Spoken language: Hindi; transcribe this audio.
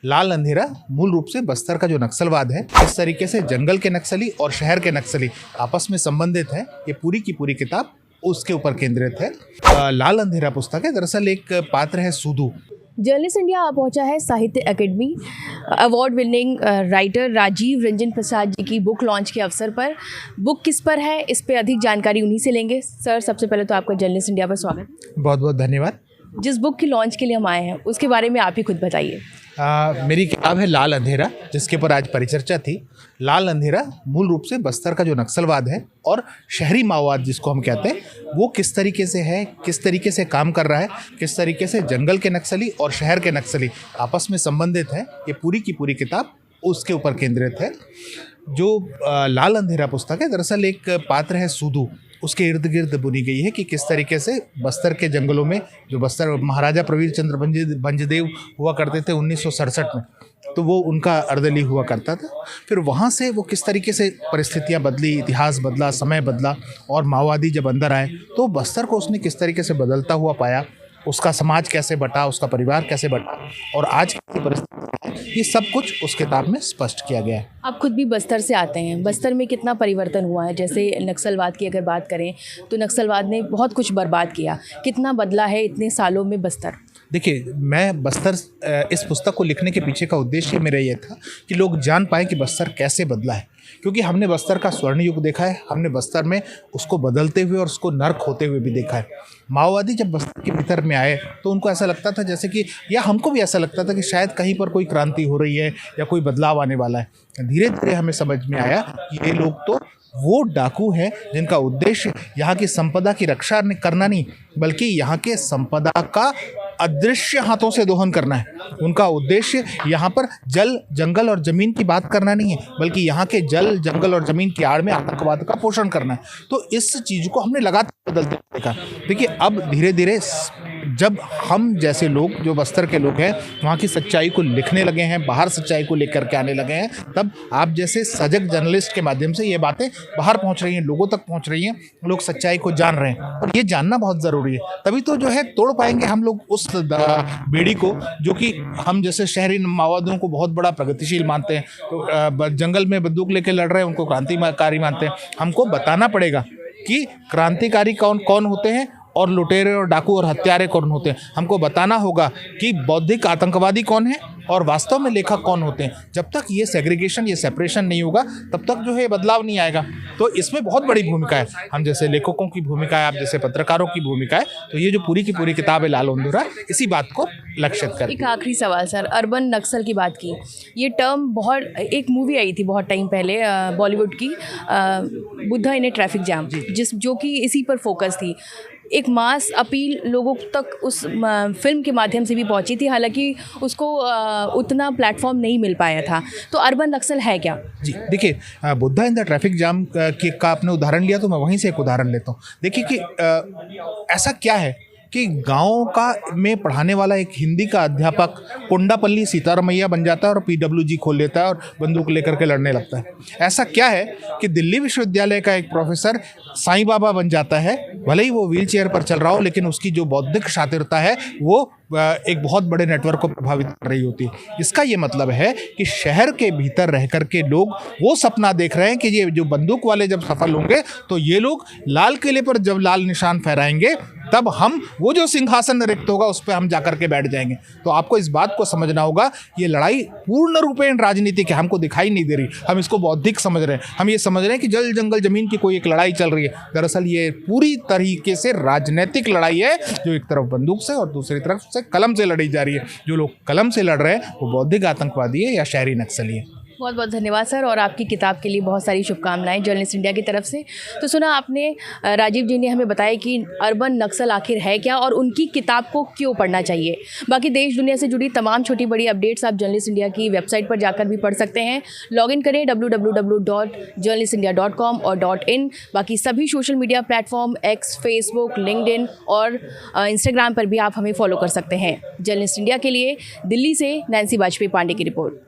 लाल अंधेरा मूल रूप से बस्तर का जो नक्सलवाद है, इस तरीके से जंगल के नक्सली और शहर के नक्सली आपस में संबंधित है। ये पूरी की पूरी किताब उसके ऊपर केंद्रित है। लाल अंधेरा पुस्तक है, दरअसल एक पात्र है सूदू। जर्नलिस्ट इंडिया पहुंचा है Sahitya academy award winning writer Rajiv Ranjan Prasad ji की बुक लॉन्च के अवसर पर। बुक किस पर है, इस पे अधिक जानकारी उन्हीं से लेंगे। सर, सबसे पहले तो आपका जर्नलिस्ट इंडिया पर स्वागत। बहुत बहुत धन्यवाद। जिस बुक की लॉन्च के लिए हम आए हैं उसके बारे में आप ही खुद बताइए। मेरी किताब है लाल अंधेरा, जिसके ऊपर आज परिचर्चा थी। लाल अंधेरा मूल रूप से बस्तर का जो नक्सलवाद है और शहरी माओवाद जिसको हम कहते हैं, वो किस तरीके से है, किस तरीके से काम कर रहा है, किस तरीके से जंगल के नक्सली और शहर के नक्सली आपस में संबंधित है, ये पूरी की पूरी किताब उसके ऊपर केंद्रित है। जो लाल अंधेरा पुस्तक है, दरअसल एक पात्र है सूदू, उसके इर्द गिर्द बुनी गई है कि किस तरीके से बस्तर के जंगलों में, जो बस्तर महाराजा प्रवीर चंद्र भंजदेव हुआ करते थे 1967 में, तो वो उनका अर्दली हुआ करता था। फिर वहाँ से वो किस तरीके से परिस्थितियाँ बदली, इतिहास बदला, समय बदला, और माओवादी जब अंदर आए तो बस्तर को उसने किस तरीके से बदलता हुआ पाया, उसका समाज कैसे बटा, उसका परिवार कैसे बटा, और आज की परिस्थिति, ये सब कुछ उस किताब में स्पष्ट किया गया है। आप खुद भी बस्तर से आते हैं, बस्तर में कितना परिवर्तन हुआ है? जैसे नक्सलवाद की अगर बात करें तो नक्सलवाद ने बहुत कुछ बर्बाद किया, कितना बदला है इतने सालों में बस्तर? देखिए, मैं बस्तर, इस पुस्तक को लिखने के पीछे का उद्देश्य मेरा ये था कि लोग जान पाएँ कि बस्तर कैसे बदला है, क्योंकि हमने बस्तर का स्वर्ण युग देखा है, हमने बस्तर में उसको बदलते हुए और उसको नर्क होते हुए भी देखा है। माओवादी जब बस्तर के भीतर में आए तो उनको ऐसा लगता था जैसे कि, या हमको भी ऐसा लगता था कि शायद कहीं पर कोई क्रांति हो रही है या कोई बदलाव आने वाला है। धीरे धीरे हमें समझ में आया कि ये लोग तो वो डाकू हैं जिनका उद्देश्य यहाँ की संपदा की रक्षा करना नहीं, बल्कि यहाँ के संपदा का अदृश्य हाथों से दोहन करना है। उनका उद्देश्य यहाँ पर जल, जंगल और ज़मीन की बात करना नहीं है, बल्कि यहाँ के जल, जंगल और ज़मीन की आड़ में आतंकवाद का पोषण करना है। तो इस चीज़ को हमने लगातार बदलते देखा। देखिए, अब धीरे धीरे जब हम जैसे लोग, जो बस्तर के लोग हैं, वहाँ की सच्चाई को लिखने लगे हैं, बाहर सच्चाई को लेकर के आने लगे हैं, तब आप जैसे सजग जर्नलिस्ट के माध्यम से ये बातें बाहर पहुँच रही हैं, लोगों तक पहुँच रही हैं, लोग सच्चाई को जान रहे हैं, और ये जानना बहुत ज़रूरी है। तभी तो जो है तोड़ पाएंगे हम लोग उस बेड़ी को, जो कि हम जैसे शहरी माओवादियों को बहुत बड़ा प्रगतिशील मानते हैं, तो जंगल में बंदूक लेके लड़ रहे हैं उनको क्रांतिकारी मानते हैं। हमको बताना पड़ेगा कि क्रांतिकारी कौन कौन होते हैं और लुटेरे और डाकू और हत्यारे कौन होते हैं। हमको बताना होगा कि बौद्धिक आतंकवादी कौन है और वास्तव में लेखक कौन होते हैं। जब तक ये सेग्रीगेशन, ये सेपरेशन नहीं होगा, तब तक जो है बदलाव नहीं आएगा। तो इसमें बहुत बड़ी भूमिका है हम जैसे लेखकों की भूमिका है, आप जैसे पत्रकारों की भूमिका है। तो ये जो पूरी की पूरी किताब है लाल अंधेरा, इसी बात को लक्षित कर। एक आखिरी सवाल सर, अर्बन नक्सल की बात की, ये टर्म बहुत, एक मूवी आई थी बहुत टाइम पहले बॉलीवुड की, बुद्धा इन ए ट्रैफिक जैम, जो कि इसी पर फोकस थी। एक मास अपील लोगों तक उस फिल्म के माध्यम से भी पहुंची थी, हालांकि उसको उतना प्लेटफॉर्म नहीं मिल पाया था। तो अर्बन नक्सल है क्या? जी देखिए, Buddha in the traffic jam का आपने उदाहरण लिया, तो मैं वहीं से एक उदाहरण लेता हूँ। देखिए कि ऐसा क्या है कि गाँव का में पढ़ाने वाला एक हिंदी का अध्यापक कोंडापल्ली सीतारमैया बन जाता है और PWG खोल लेता है और बंदूक लेकर के लड़ने लगता है। ऐसा क्या है कि दिल्ली विश्वविद्यालय का एक प्रोफेसर साईं बाबा बन जाता है, भले ही वो व्हील चेयर पर चल रहा हो, लेकिन उसकी जो बौद्धिक शातिरता है वो एक बहुत बड़े नेटवर्क को प्रभावित कर रही होती है। इसका ये मतलब है कि शहर के भीतर रह कर के लोग वो सपना देख रहे हैं कि ये जो बंदूक वाले जब सफल होंगे तो ये लोग लाल किले पर जब लाल निशान फहराएंगे, तब हम वो जो सिंहासन रिक्त होगा उस पर हम जाकर के बैठ जाएंगे। तो आपको इस बात को समझना होगा, ये लड़ाई पूर्ण रूपेण राजनीतिक है, हमको दिखाई नहीं दे रही, हम इसको बौद्धिक समझ रहे हैं, हम ये समझ रहे हैं कि जल जंगल जमीन की कोई एक लड़ाई चल रही है। दरअसल ये पूरी तरीके से राजनीतिक लड़ाई है, जो एक तरफ बंदूक से और दूसरी तरफ से कलम से लड़ी जा रही है। जो लोग कलम से लड़ रहे हैं वो बौद्धिक आतंकवादी है या शहरी नक्सली है। बहुत बहुत धन्यवाद सर, और आपकी किताब के लिए बहुत सारी शुभकामनाएं जर्नलिस्ट इंडिया की तरफ से। तो सुना आपने, राजीव जी ने हमें बताया कि अर्बन नक्सल आखिर है क्या और उनकी किताब को क्यों पढ़ना चाहिए। बाकी देश दुनिया से जुड़ी तमाम छोटी बड़ी अपडेट्स आप जर्नलिस्ट इंडिया की वेबसाइट पर जाकर भी पढ़ सकते हैं। लॉगिन करें www.journalistindia.com और .in। बाकी सभी social media platform X, Facebook, LinkedIn और इंस्टाग्राम पर भी आप हमें फॉलो कर सकते हैं। जर्नलिस्ट इंडिया के लिए दिल्ली से नैन्सी वाजपेयी पांडे की रिपोर्ट।